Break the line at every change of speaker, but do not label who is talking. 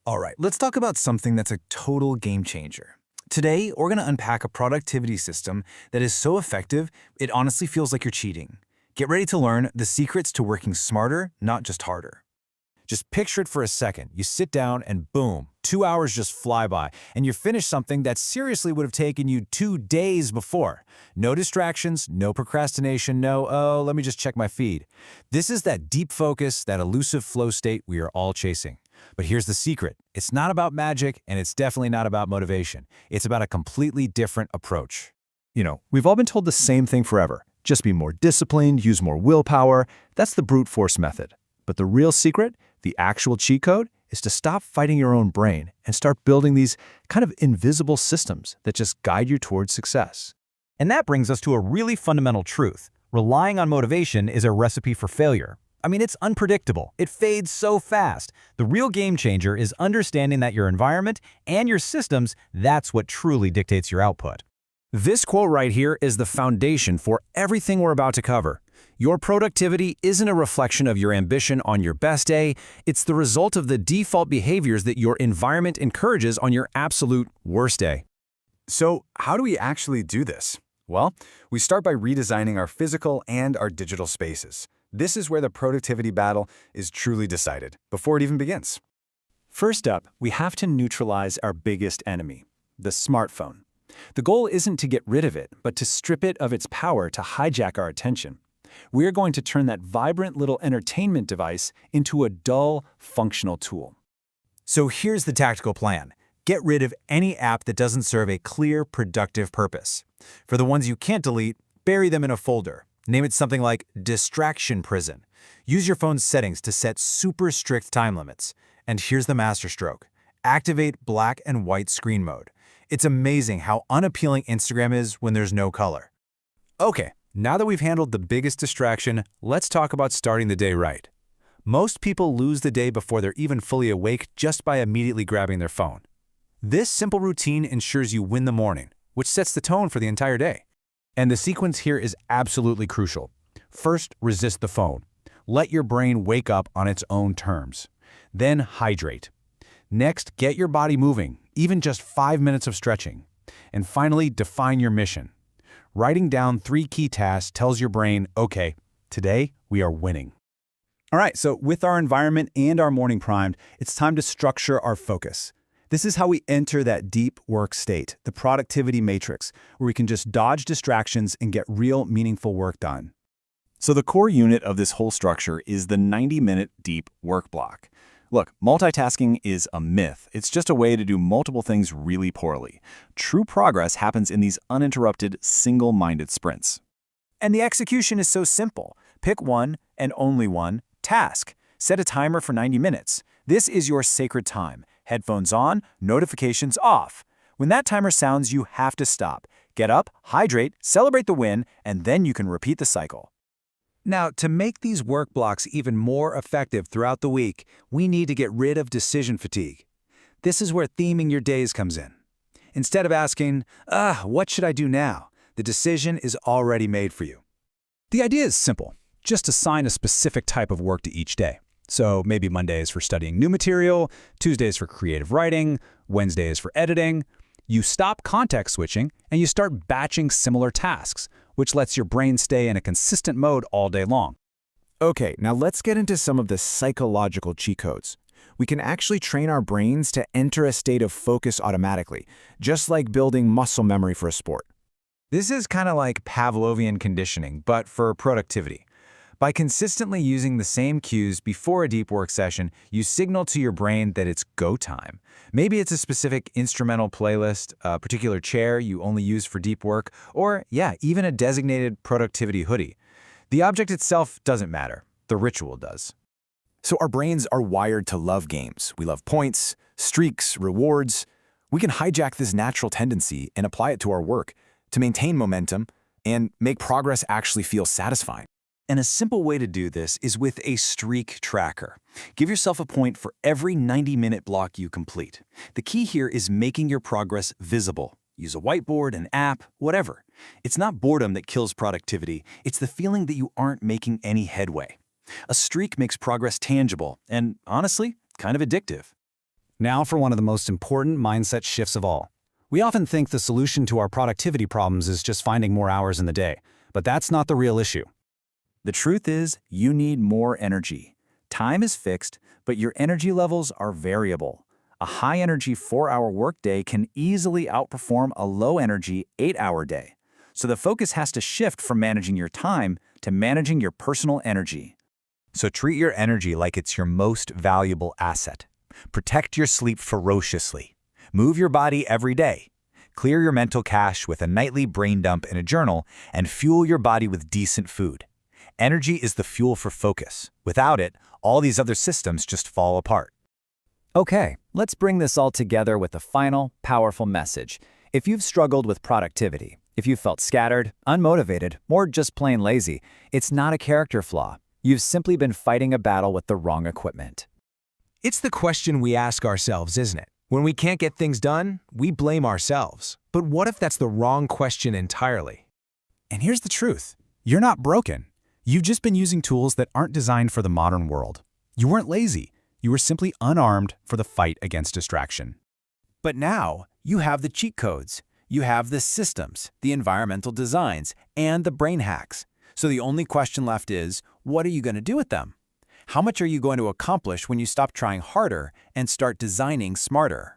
All right, let's talk about something that's a total game changer. Today, we're going to unpack a productivity system that is so effective, it honestly feels like you're cheating. Get ready to learn the secrets to working smarter, not just harder.
Just picture it for a second. You sit down and boom, 2 hours just fly by, and you finish something that seriously would have taken you 2 days before. No distractions, no procrastination, no, oh, let me just check my feed. This is that deep focus, that elusive flow state we are all chasing. But here's the secret. It's not about magic, and it's definitely not about motivation. It's about a completely different approach.
We've all been told the same thing forever. Just be more disciplined, use more willpower. That's the brute force method. But the real secret, the actual cheat code, is to stop fighting your own brain and start building these kind of invisible systems that just guide you towards success.
And that brings us to a really fundamental truth. Relying on motivation is a recipe for failure. I mean, it's unpredictable. It fades so fast. The real game changer is understanding that your environment and your systems, that's what truly dictates your output.
This quote right here is the foundation for everything we're about to cover. Your productivity isn't a reflection of your ambition on your best day, it's the result of the default behaviors that your environment encourages on your absolute worst day.
So, how do we actually do this? Well, we start by redesigning our physical and our digital spaces. This is where the productivity battle is truly decided, before it even begins.
First up, we have to neutralize our biggest enemy, the smartphone. The goal isn't to get rid of it, but to strip it of its power to hijack our attention. We're going to turn that vibrant little entertainment device into a dull, functional tool.
So here's the tactical plan. Get rid of any app that doesn't serve a clear, productive purpose. For the ones you can't delete, bury them in a folder. Name it something like Distraction Prison. Use your phone's settings to set super strict time limits. And here's the masterstroke. Activate black and white screen mode. It's amazing how unappealing Instagram is when there's no color. Okay, now that we've handled the biggest distraction, let's talk about starting the day right. Most people lose the day before they're even fully awake just by immediately grabbing their phone. This simple routine ensures you win the morning, which sets the tone for the entire day. And the sequence here is absolutely crucial. First, resist the phone. Let your brain wake up on its own terms. Then hydrate. Next, get your body moving, even just 5 minutes of stretching. And finally, define your mission. Writing down 3 key tasks tells your brain, okay, today we are winning.
All right, so with our environment and our morning primed, it's time to structure our focus. This is how we enter that deep work state, the productivity matrix, where we can just dodge distractions and get real, meaningful work done.
So the core unit of this whole structure is the 90-minute deep work block. Look, multitasking is a myth. It's just a way to do multiple things really poorly. True progress happens in these uninterrupted, single-minded sprints.
And the execution is so simple. Pick one and only one task. Set a timer for 90 minutes. This is your sacred time. Headphones on, notifications off. When that timer sounds, you have to stop. Get up, hydrate, celebrate the win, and then you can repeat the cycle. Now, to make these work blocks even more effective throughout the week, we need to get rid of decision fatigue. This is where theming your days comes in. Instead of asking, what should I do now? The decision is already made for you.
The idea is simple. Just assign a specific type of work to each day. So maybe Monday is for studying new material, Tuesday is for creative writing, Wednesday is for editing. You stop context switching and you start batching similar tasks, which lets your brain stay in a consistent mode all day long.
Okay, now let's get into some of the psychological cheat codes. We can actually train our brains to enter a state of focus automatically, just like building muscle memory for a sport.
This is kind of like Pavlovian conditioning, but for productivity. By consistently using the same cues before a deep work session, you signal to your brain that it's go time. Maybe it's a specific instrumental playlist, a particular chair you only use for deep work, or even a designated productivity hoodie. The object itself doesn't matter. The ritual does.
So our brains are wired to love games. We love points, streaks, rewards. We can hijack this natural tendency and apply it to our work to maintain momentum and make progress actually feel satisfying.
And a simple way to do this is with a streak tracker. Give yourself a point for every 90-minute block you complete. The key here is making your progress visible. Use a whiteboard, an app, whatever. It's not boredom that kills productivity, it's the feeling that you aren't making any headway. A streak makes progress tangible and, honestly, kind of addictive.
Now for one of the most important mindset shifts of all. We often think the solution to our productivity problems is just finding more hours in the day, but that's not the real issue.
The truth is, you need more energy. Time is fixed, but your energy levels are variable. A high-energy 4-hour workday can easily outperform a low-energy 8-hour day. So the focus has to shift from managing your time to managing your personal energy.
So treat your energy like it's your most valuable asset. Protect your sleep ferociously. Move your body every day. Clear your mental cache with a nightly brain dump in a journal, and fuel your body with decent food. Energy is the fuel for focus. Without it, all these other systems just fall apart.
Okay, let's bring this all together with a final, powerful message. If you've struggled with productivity, if you've felt scattered, unmotivated, or just plain lazy, it's not a character flaw. You've simply been fighting a battle with the wrong equipment.
It's the question we ask ourselves, isn't it? When we can't get things done, we blame ourselves. But what if that's the wrong question entirely?
And here's the truth. You're not broken. You've just been using tools that aren't designed for the modern world. You weren't lazy. You were simply unarmed for the fight against distraction.
But now, you have the cheat codes. You have the systems, the environmental designs, and the brain hacks. So the only question left is, what are you going to do with them? How much are you going to accomplish when you stop trying harder and start designing smarter?